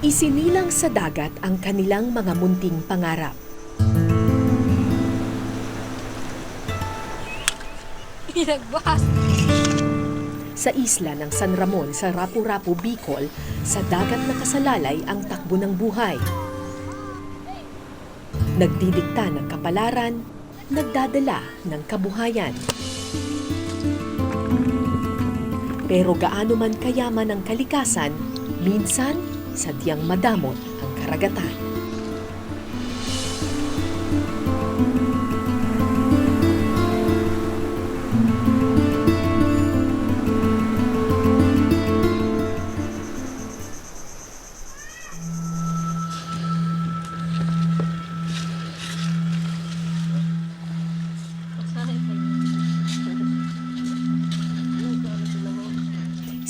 Isinilang sa dagat ang kanilang mga munting pangarap. Pinagbas! Sa isla ng San Ramon sa Rapu-Rapu, Bicol, sa dagat na kasalalay ang takbo ng buhay. Nagdidikta ng kapalaran, nagdadala ng kabuhayan. Pero gaano man kayaman ang kalikasan, minsan sadyang madamot ang karagatan.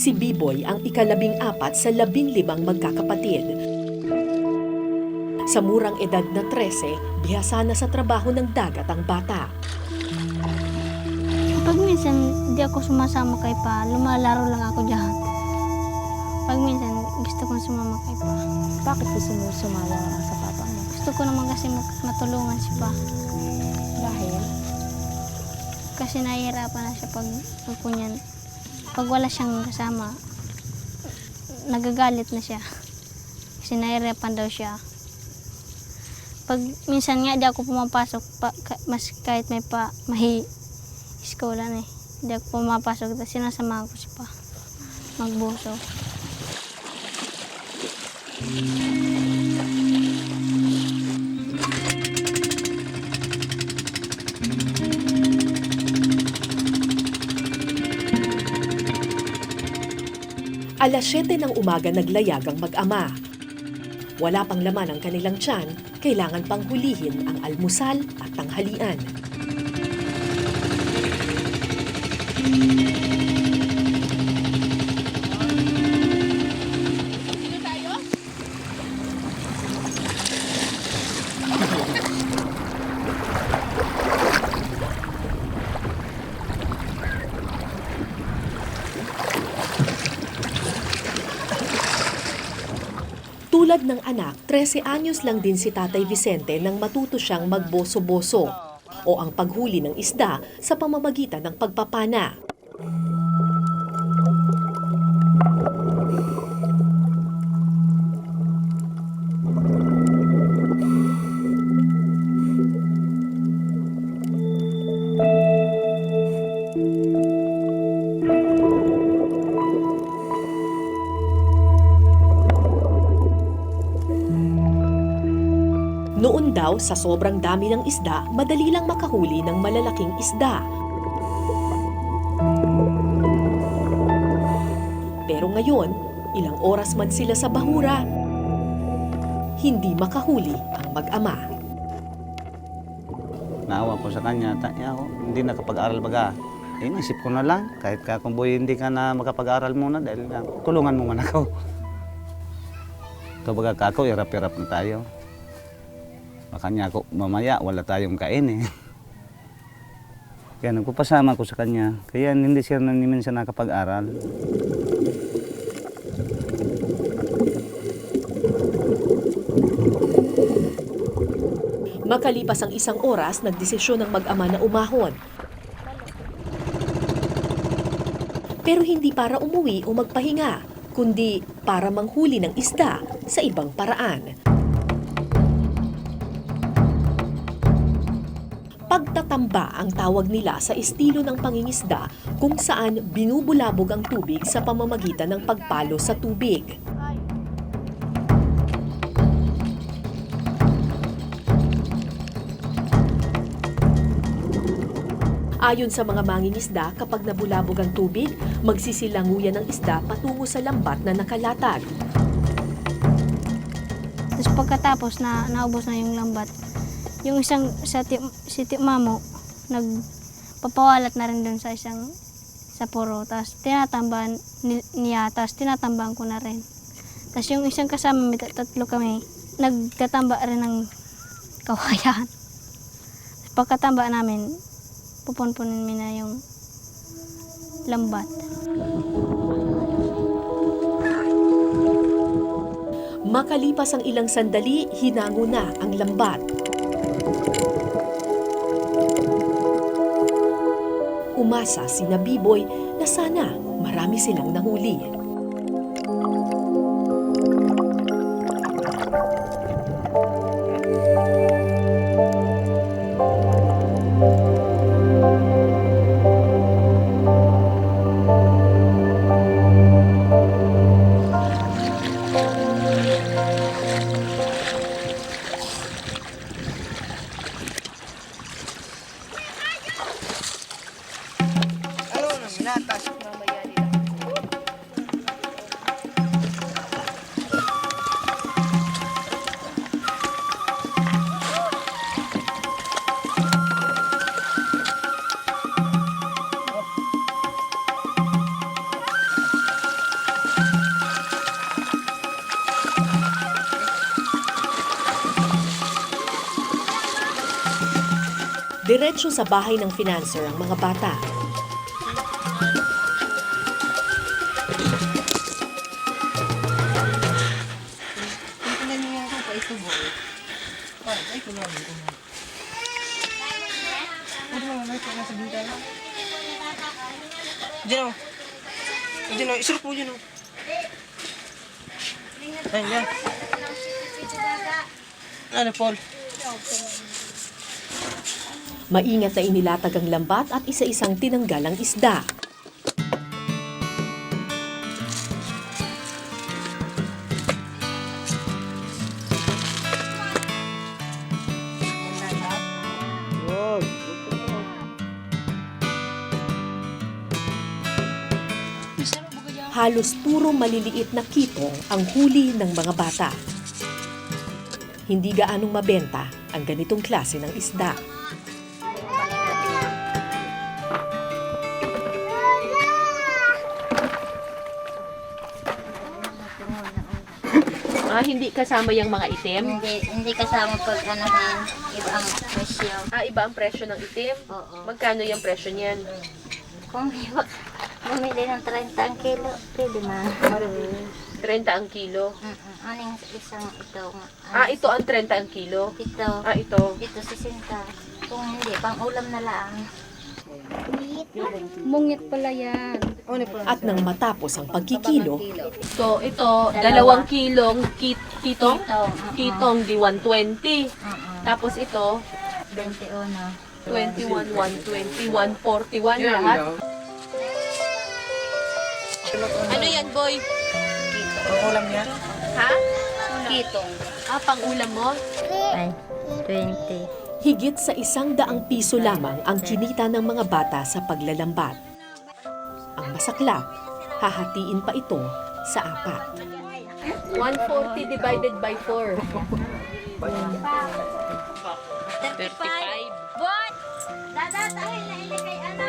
Si Biboy ang ika-14 sa 15 magkakapatid. Sa murang edad na 13, bihasa na sa trabaho ng dagat ang bata. Pag minsan di ako sumasama kay Pa, lumalaro lang ako dyan. Pag minsan gusto kong sumama kay Pa. Bakit gusto mo sumala sa papa mo? Gusto ko naman kasi matulungan si Pa. Dahil? Kasi nahihirapan na siya pag kunyan. Pag wala siyang kasama, nagagalit na siya. Kasi nahihirapan daw siya. Pag minsan nga di ako pumapasok, mas kahit may pa eskolan eh. Di ako pumapasok, sinasamahan ko si Pa magbuso. Alas 7 ng umaga naglayag ang mag-ama. Wala pang laman ang kanilang tiyan, kailangan pang hulihin ang almusal at tanghalian. Tulad ng anak, 13 anyos lang din si Tatay Vicente nang matuto siyang magboso-boso o ang paghuli ng isda sa pamamagitan ng pagpapana. Noon daw, sa sobrang dami ng isda, madali lang makahuli ng malalaking isda. Pero ngayon, ilang oras man sila sa bahura, hindi makahuli ang mag-ama. Naawa ko sa kanya, hindi nakapag-aral baga. Inisip ko na lang, kahit ka kung boy hindi ka na makapag-aral muna dahil kulungan mo man ako. Ito baga kako, irap-irap na tayo. Makanya ako, mamaya wala tayong kain eh. Kaya nagpapasama ko sa kanya. Kaya hindi siya minsan nakapag-aral. Makalipas ang isang oras, nagdesisyon ng mag-ama na umahon. Pero hindi para umuwi o magpahinga, kundi para manghuli ng isda sa ibang paraan. Pagtatamba ang tawag nila sa estilo ng pangingisda kung saan binubulabog ang tubig sa pamamagitan ng pagpalo sa tubig. Ayon sa mga mangingisda, kapag nabulabog ang tubig, magsisilanguyan ng isda patungo sa lambat na nakalatag. Tapos pagkatapos na naubos na yung lambat, yung isang si Mamo, nagpapawalat na rin doon sa isang sa puro. Tapos tinatambahan niya, tapos tinatambahan ko na rin. Tapos yung isang kasama, may tatlo kami, nagtatamba rin ng kawayan. Pagkatamba namin, pupunpunin mo na yung lambat. Makalipas ang ilang sandali, hinango na ang lambat. Umasa sina Biboy na sana marami silang nahuli. Diretso sa bahay ng financer ang mga bata. Diyan o. Diyan o. Isurok mo dyan o. Ayan, dyan. Ano, Paul? Maingat na inilatag ang lambat at isa-isang tinanggal ang isda. Halos puro maliliit na kitong ang huli ng mga bata. Hindi gaanong mabenta ang ganitong klase ng isda. Hindi kasama yung mga itim? Hindi kasama pag anahin, iba ang presyo. Iba ang presyo ng itim? Oo. Magkano yung presyo niyan? Kung bumili ng 30 ang kilo, pwede man. 30 ang kilo. Aning isang ito. Ito ang 30 ang kilo? Ito. Ito. Ito 60. Kung hindi, pang ulam na lang. Mungit pala yan. At nang matapos ang pagkikilo, So, ito, 2 kilong kitong? Kitong di 120. Tapos ito, 21. 21, 120, 141 lahat. Ano yan, boy? Ang ulam niya? Ha? Kitong. Pang ulam mo? Ay, 20. higit sa 100 piso lamang ang kinita ng mga bata sa paglalambat. Ang masaklap, hahatiin pa ito sa 4. 140 divided by 4. 35. But, dadatahin na ini kay ano?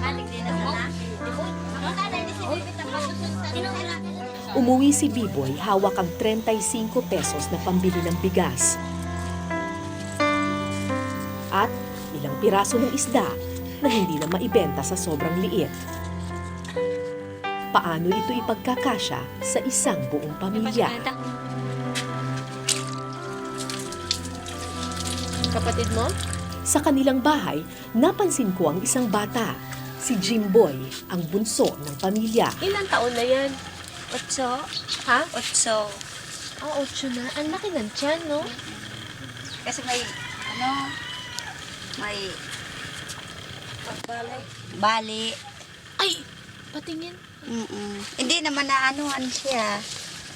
Balik din na na. Umuwi si Biboy hawak ang 35 pesos na pambili ng bigas. At ilang piraso ng isda na hindi na maibenta sa sobrang liit. Paano ito ipagkakasya sa isang buong pamilya? Kapatid mo? Sa kanilang bahay, napansin ko ang isang bata, si Jimboy, ang bunso ng pamilya. Ilang taon na yan? 8. Ha? 8. 8 na. Ang laki ng tiyan, no? Kasi may, ano, may bali. Ay! Patingin. Hindi naman na anuhan siya.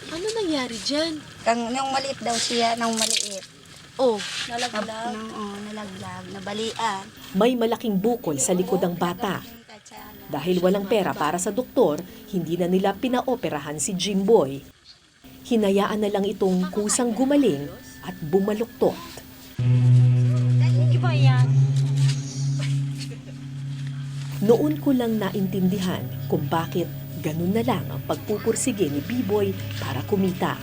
Ano nangyari dyan? Nung maliit daw siya, nung maliit. Oh, Nalaglag, nabalian. May malaking bukol sa likod ng bata. Dahil walang pera para sa doktor, hindi na nila pinaoperahan si Jimboy. Hinayaan na lang itong kusang gumaling at bumaluktot. Iba yan. Noon ko lang naintindihan kung bakit ganun na lang ang pagpupursige ni Biboy para kumita.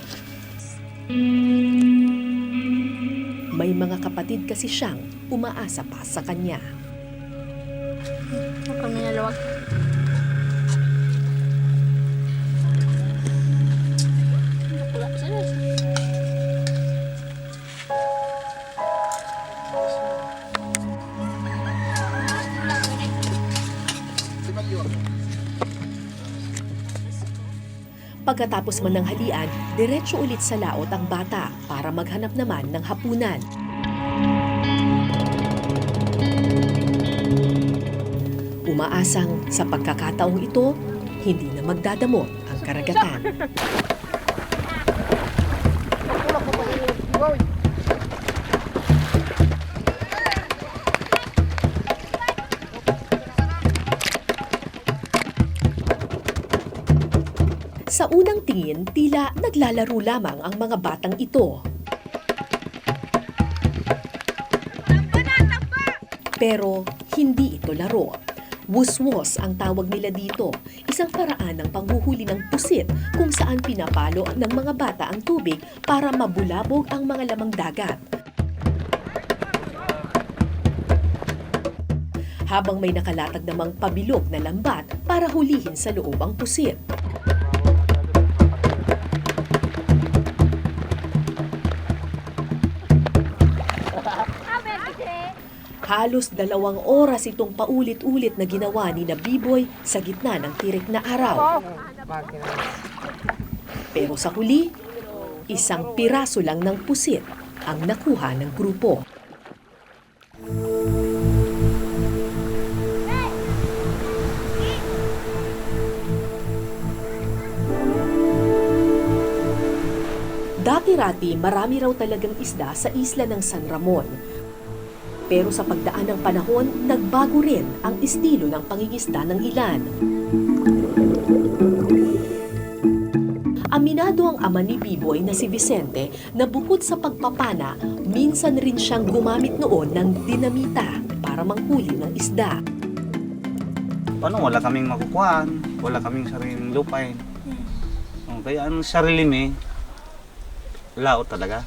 May mga kapatid kasi siyang umaasa pa sa kanya. Pagkatapos man ng halian, diretso ulit sa laot ang bata para maghanap naman ng hapunan. Umaasang sa pagkakataong ito, hindi na magdadamot ang karagatan. Sa unang tingin, tila naglalaro lamang ang mga batang ito. Pero hindi ito laro. Wuswos ang tawag nila dito, isang paraan ng panghuhuli ng pusit kung saan pinapalo ng mga bata ang tubig para mabulabog ang mga lamang dagat. Habang may nakalatag namang pabilog na lambat para hulihin sa loob ang pusit. Halos 2 oras itong paulit-ulit na ginawa ni na B-Boy sa gitna ng tirik na araw. Pero sa huli, 1 piraso lang ng pusit ang nakuha ng grupo. Dati-rati, marami raw talagang isda sa isla ng San Ramon. Pero sa pagdaan ng panahon, nagbago rin ang estilo ng pangingisda ng ilan. Aminado ang ama ni B-Boy na si Vicente na bukod sa pagpapana, minsan rin siyang gumamit noon ng dinamita para manghuli ng isda. Paano, wala kaming makukuhaan, wala kaming sariling lupay. Kaya ang sarili mi, laot talaga.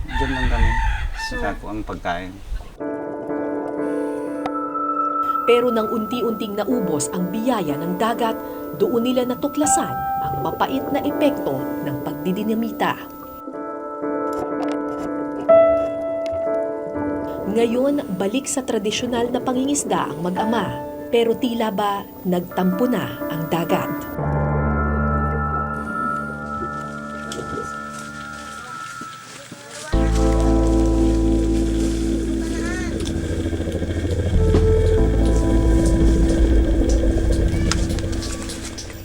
Diyan lang kami. Saka ko ang pagkain. Pero nang unti-unting naubos ang biyaya ng dagat, doon nila natuklasan ang mapait na epekto ng pagdidinamita. Ngayon, balik sa tradisyonal na pangingisda ang mag-ama, pero tila ba nagtampo na ang dagat.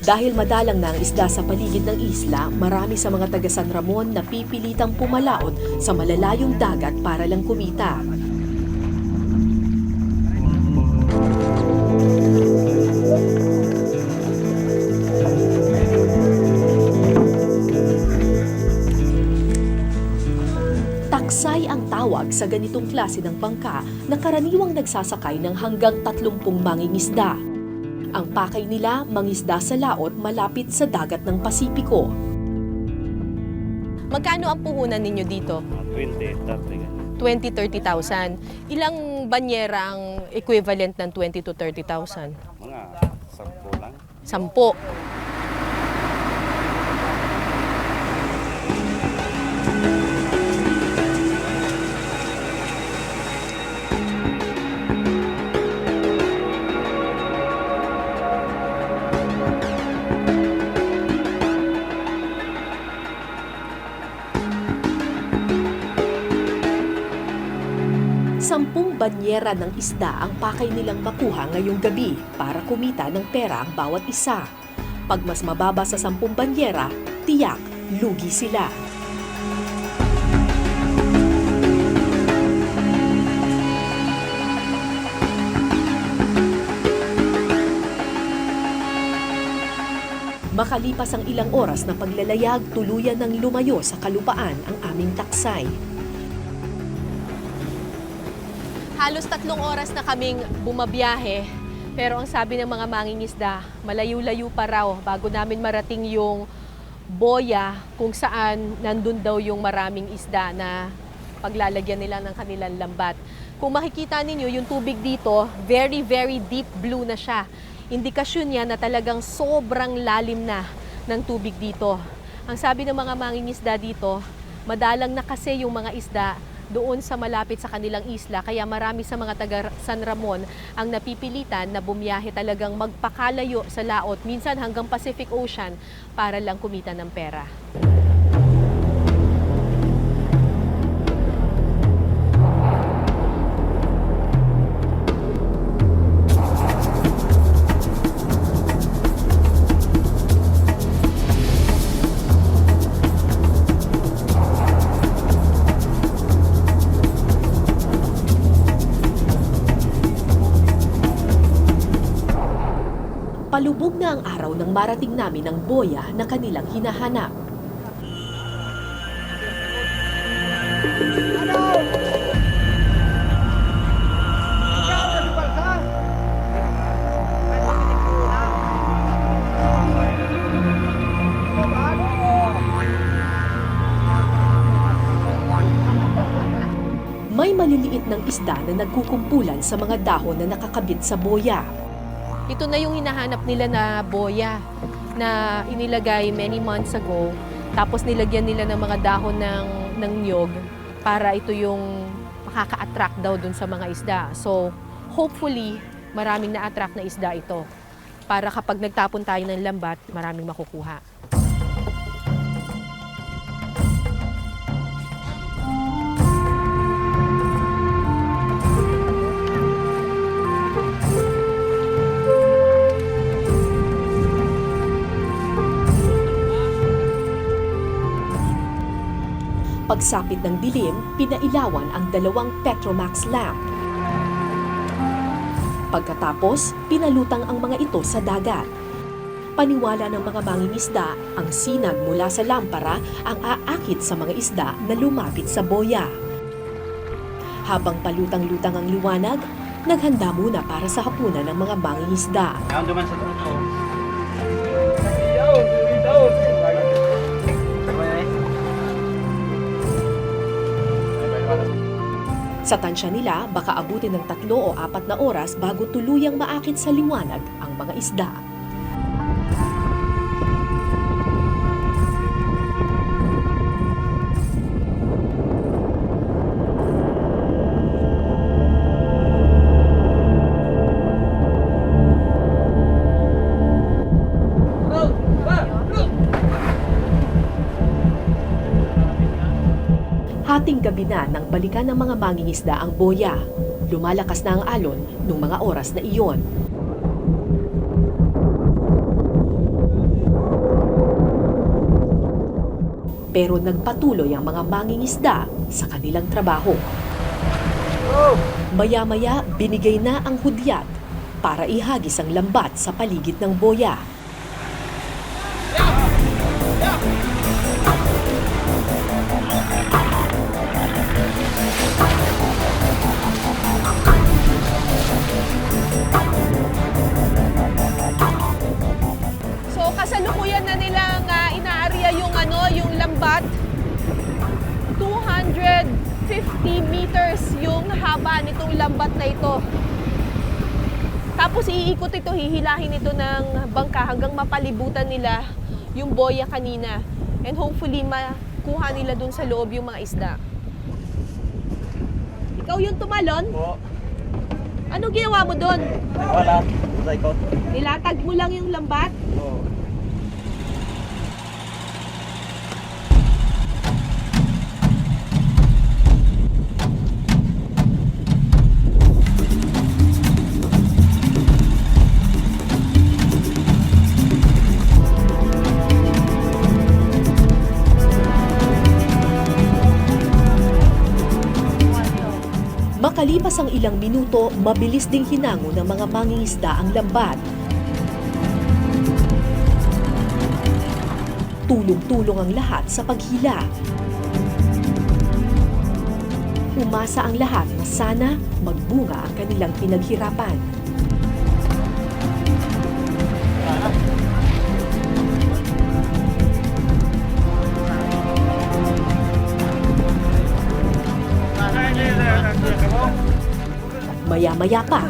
Dahil madalang na ang isda sa paligid ng isla, marami sa mga taga San Ramon na pipilitang pumalaot sa malalayong dagat para lang kumita. Taksay ang tawag sa ganitong klase ng bangka na karaniwang nagsasakay ng hanggang 30 mangingisda. Ang pakay nila, mangisda sa laot malapit sa dagat ng Pasipiko. Magkano ang puhunan ninyo dito? 20-30,000. Ilang banyera ang equivalent ng 20 to 30,000? Mga 10 lang. 10. Sampung banyera ng isda ang pakay nilang makuha ngayong gabi para kumita ng pera ang bawat isa. Pag mas mababa sa 10 banyera, tiyak, lugi sila. Makalipas ang ilang oras na paglalayag, tuluyan ng lumayo sa kalupaan ang aming taksay. Halos 3 oras na kaming bumabiyahe, pero ang sabi ng mga mangingisda, malayo-layo pa raw bago namin marating yung boya kung saan nandun daw yung maraming isda na paglalagyan nila ng kanilang lambat. Kung makikita ninyo, yung tubig dito, very, very deep blue na siya. Indikasyon niya na talagang sobrang lalim na ng tubig dito. Ang sabi ng mga mangingisda dito, madalang na kasi yung mga isda doon sa malapit sa kanilang isla. Kaya marami sa mga taga San Ramon ang napipilitan na bumiyahe talagang magpakalayo sa laot, minsan hanggang Pacific Ocean para lang kumita ng pera. Palubog na ang araw nang marating namin ang boya na kanilang hinahanap. May maliliit ng isda na nagkukumpulan sa mga dahon na nakakabit sa boya. Ito na yung hinahanap nila na boya na inilagay many months ago. Tapos nilagyan nila ng mga dahon ng niyog para ito yung makaka-attract daw dun sa mga isda. So, hopefully, maraming na-attract na isda ito. Para kapag nagtapon tayo ng lambat, maraming makukuha. Pagsapit ng dilim, pinailawan ang 2 Petromax lamp. Pagkatapos, pinalutang ang mga ito sa dagat. Paniwala ng mga mangingisda, ang sinag mula sa lampara ang aakit sa mga isda na lumapit sa boya. Habang palutang-lutang ang liwanag, naghanda muna para sa hapunan ng mga mangingisda. Sa tansya nila, baka abutin ng 3 o 4 na oras bago tuluyang maakit sa liwanag ang mga isda. Hating gabi na nang balikan ng mga mangingisda ang boya. Lumalakas na ang alon nung mga oras na iyon. Pero nagpatuloy ang mga mangingisda sa kanilang trabaho. Maya-maya, binigay na ang hudyat para ihagis ang lambat sa paligid ng boya. So kasalukuyan na nilang inaarya yung lambat. 250 meters yung haba nitong lambat na ito. Tapos iikot ito, hihilahin ito ng bangka hanggang mapalibutan nila yung boya kanina. And hopefully makuha nila dun sa loob yung mga isda. Ikaw yung tumalon? Po. Anong ginawa mo doon? Wala. Ko. Nilatag mo lang yung lambat? Oo. Makalipas ang ilang minuto, mabilis ding hinango ng mga mangingisda ang lambat. Tulong-tulong ang lahat sa paghila. Umasa ang lahat na sana magbunga ang kanilang pinaghirapan. Maya-maya pa,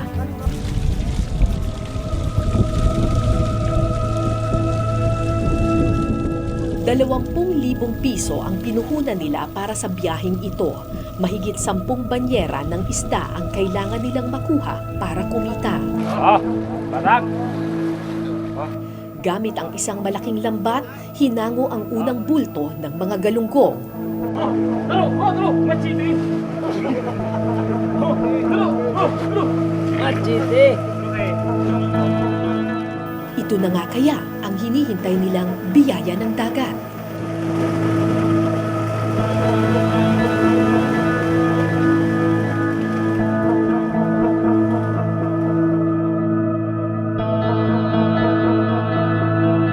20,000 piso ang pinuhunan nila para sa biyaheng ito. Mahigit 10 banyera ng isda ang kailangan nilang makuha para kumita. Gamit ang isang malaking lambat, hinango ang unang bulto ng mga galunggong. Ito na nga kaya ang hinihintay nilang biyaya ng dagat.